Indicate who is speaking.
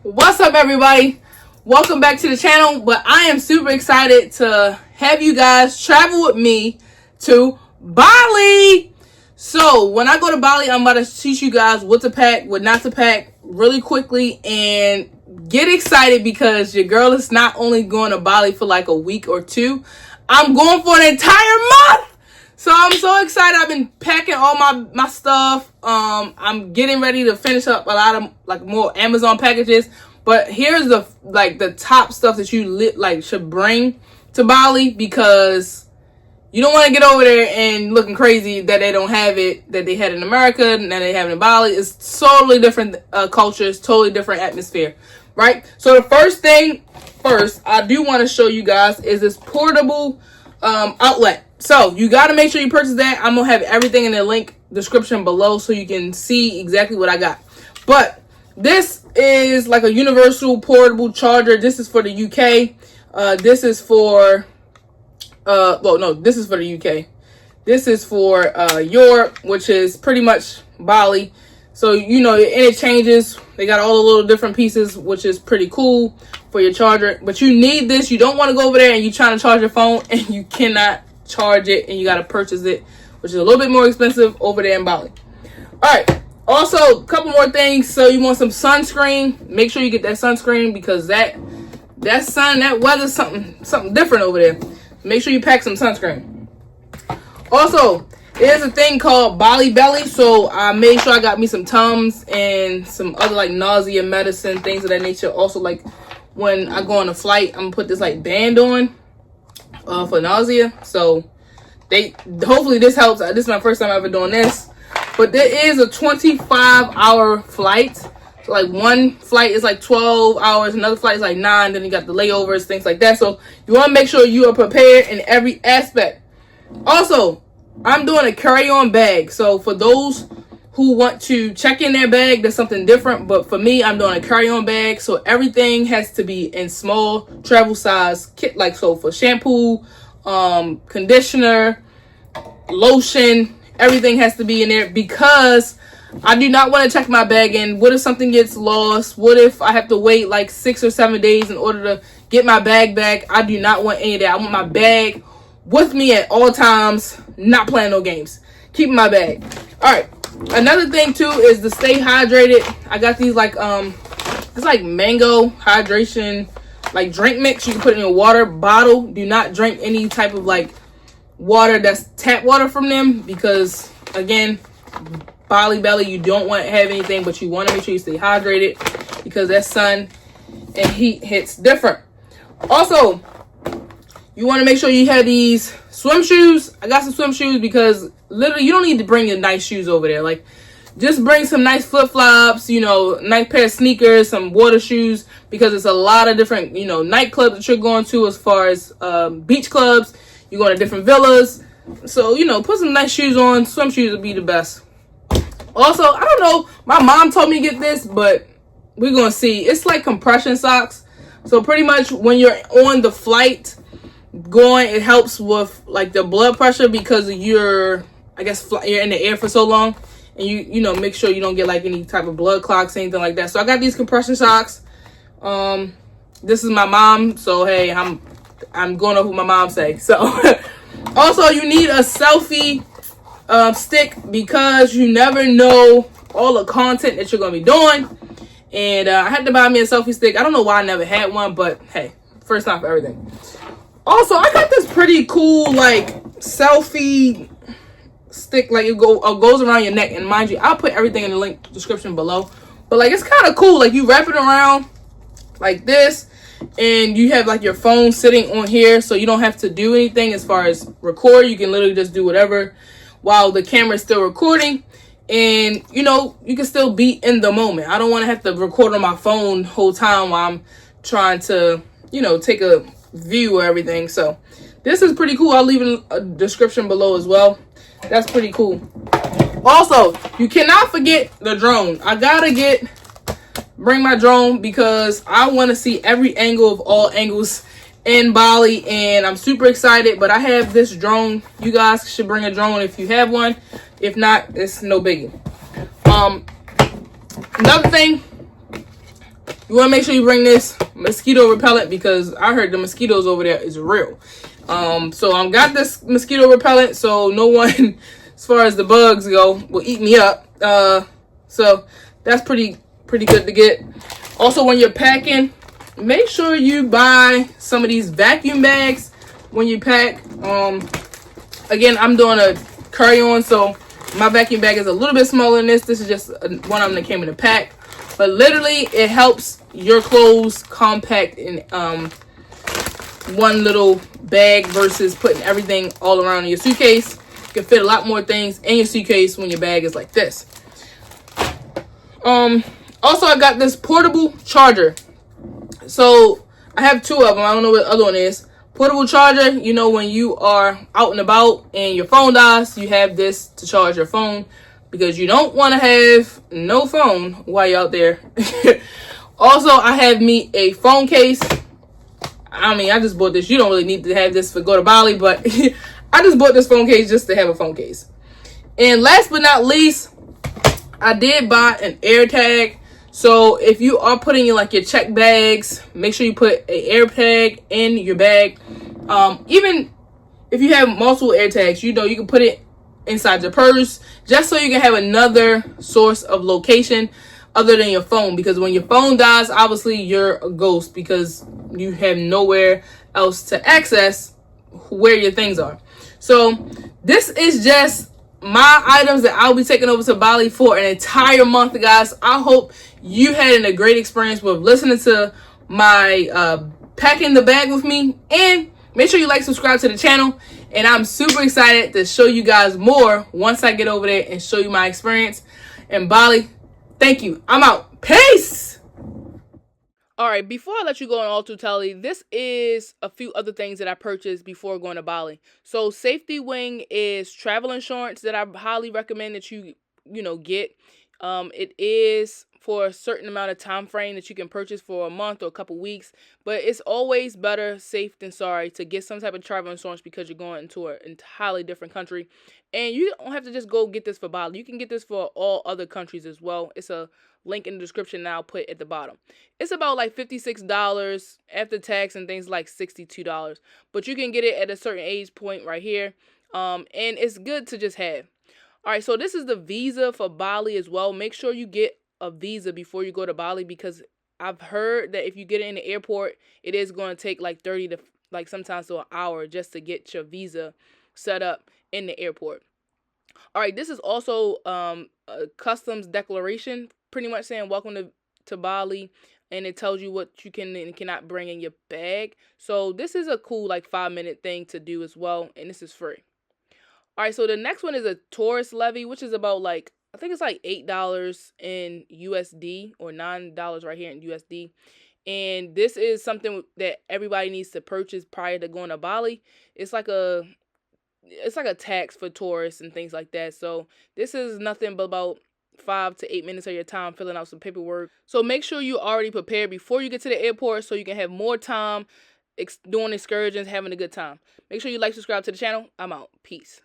Speaker 1: What's up, everybody? Welcome back to the channel. But I am super excited to have you guys travel with me to Bali. So when I go to Bali, I'm about to teach you guys what to pack, what not to pack really quickly, and get excited because your girl is not only going to Bali for like a week or two. I'm going for an entire month. So I'm so excited. I've been packing all my stuff. I'm getting ready to finish up a lot of like more Amazon packages. But here's the top stuff that you should bring to Bali, because you don't want to get over there and looking crazy that they don't have it that they had in America and that they have it in Bali. It's totally different cultures, totally different atmosphere, right? So the first thing I do want to show you guys is this portable outlet. So you got to make sure you purchase that. I'm going to have everything in the link description below so you can see exactly what I got. But this is like a universal portable charger. This is for the UK. This is for, this is for the UK. This is for Europe, which is pretty much Bali. So, and it changes. They got all the little different pieces, which is pretty cool for your charger. But you need this. You don't want to go over there and you're trying to charge your phone and you cannot charge it, and you got to purchase it, which is a little bit more expensive over there in Bali. All right. Also, a couple more things. So you want some sunscreen. Make sure you get that sunscreen, because that weather's something different over there. Make sure you pack some sunscreen. Also, there's a thing called Bali Belly. So I made sure I got me some Tums and some other like nausea medicine, things of that nature. Also, like when I go on a flight, I'm gonna put this like band on for nausea. So hopefully this helps. This is my first time ever doing this. But there is a 25-hour flight. So like one flight is like 12 hours, another flight is like 9, then you got the layovers, things like that. So you want to make sure you are prepared in every aspect. Also, I'm doing a carry-on bag. So for those who want to check in their bag, that's something different. But for me, I'm doing a carry-on bag. So everything has to be in small travel size kit. Like, so for shampoo, conditioner, lotion, everything has to be in there, because I do not want to check my bag in. What if something gets lost? What if I have to wait like 6 or 7 days in order to get my bag back? I do not want any of that. I want my bag with me at all times, not playing no games. Keeping my bag. All right. Another thing too is to stay hydrated. I got these like it's like mango hydration like drink mix. You can put it in a water bottle. Do not drink any type of like water that's tap water from them, because again, Bali Belly, you don't want to have anything, but you want to make sure you stay hydrated, because that sun and heat hits different. Also, you want to make sure you have these swim shoes. I got some swim shoes, because literally you don't need to bring your nice shoes over there. Like, just bring some nice flip-flops, nice pair of sneakers, some water shoes, because it's a lot of different, nightclubs that you're going to, as far as beach clubs. You're going to different villas. So, put some nice shoes on. Swim shoes would be the best. Also, I don't know. My mom told me to get this, but we're going to see. It's like compression socks. So pretty much when you're on the flight going, it helps with like the blood pressure, because you're in the air for so long. And you make sure you don't get like any type of blood clots, anything like that. So I got these compression socks. This is my mom. So, hey, I'm going off what my mom say. So also, you need a selfie stick, because you never know all the content that you're going to be doing. And I had to buy me a selfie stick. I don't know why I never had one, but hey, first time for everything. Also, I got this pretty cool like selfie stick, like it goes around your neck. And mind you, I'll put everything in the link description below. But like, it's kind of cool. Like, you wrap it around like this, and you have like your phone sitting on here, so you don't have to do anything as far as record. You can literally just do whatever while the camera is still recording, and you can still be in the moment. I don't want to have to record on my phone the whole time while I'm trying to take a view of everything. So this is pretty cool. I'll leave in a description below as well. That's pretty cool. Also, you cannot forget the drone. I gotta bring my drone, because I want to see every angle of all angles in Bali, and I'm super excited. But I have this drone. You guys should bring a drone if you have one. If not, it's no biggie. Another thing You want to make sure you bring this mosquito repellent because I heard the mosquitoes over there is real. So I've got this mosquito repellent so no one, as far as the bugs go, will eat me up. So that's pretty good to get. Also, when you're packing, make sure you buy some of these vacuum bags when you pack. Again, I'm doing a carry-on, so my vacuum bag is a little bit smaller than this. This is just one of them that came in a pack. But literally, it helps your clothes compact in one little bag versus putting everything all around in your suitcase. You can fit a lot more things in your suitcase when your bag is like this. Also, I got this portable charger. So I have two of them. I don't know what the other one is. Portable charger, you know, when you are out and about and your phone dies, you have this to charge your phone because you don't want to have no phone while you're out there. Also, I have me a phone case. I mean, I just bought this. You don't really need to have this for go to Bali, but I just bought this phone case just to have a phone case. And last but not least, I did buy an air tag. So if you are putting in like your check bags, make sure you put an air tag in your bag. Even if you have multiple air tags, you know, you can put it inside your purse just so you can have another source of location other than your phone. Because when your phone dies, obviously you're a ghost because you have nowhere else to access where your things are. So this is just my items that I'll be taking over to Bali for an entire month, guys. I hope you had a great experience with listening to my packing the bag with me. And make sure you like, subscribe to the channel. And I'm super excited to show you guys more once I get over there and show you my experience in Bali. Thank you. I'm out. Peace. All right, before I let you go on all totality, this is a few other things that I purchased before going to Bali. So Safety Wing is travel insurance that I highly recommend that you get. It is for a certain amount of time frame that you can purchase for a month or a couple weeks, but it's always better safe than sorry to get some type of travel insurance because you're going into an entirely different country. And you don't have to just go get this for Bali. You can get this for all other countries as well. It's a link in the description that I'll put at the bottom. It's about like $56 after tax and things like $62. But you can get it at a certain age point right here. And it's good to just have. All right, so this is the visa for Bali as well. Make sure you get a visa before you go to Bali because I've heard that if you get it in the airport, it is going to take like 30 to like sometimes to an hour just to get your visa set up in the airport. All right, this is also a customs declaration, pretty much saying welcome to Bali, and it tells you what you can and cannot bring in your bag. So this is a cool like 5-minute thing to do as well, and this is free. All right, so the next one is a tourist levy, which is about like, I think it's like $8 in USD or $9 right here in USD. And this is something that everybody needs to purchase prior to going to Bali. It's like a tax for tourists and things like that. So this is nothing but about 5 to 8 minutes of your time filling out some paperwork. So make sure you already prepared before you get to the airport so you can have more time doing excursions, having a good time. Make sure you like, subscribe to the channel. I'm out. Peace.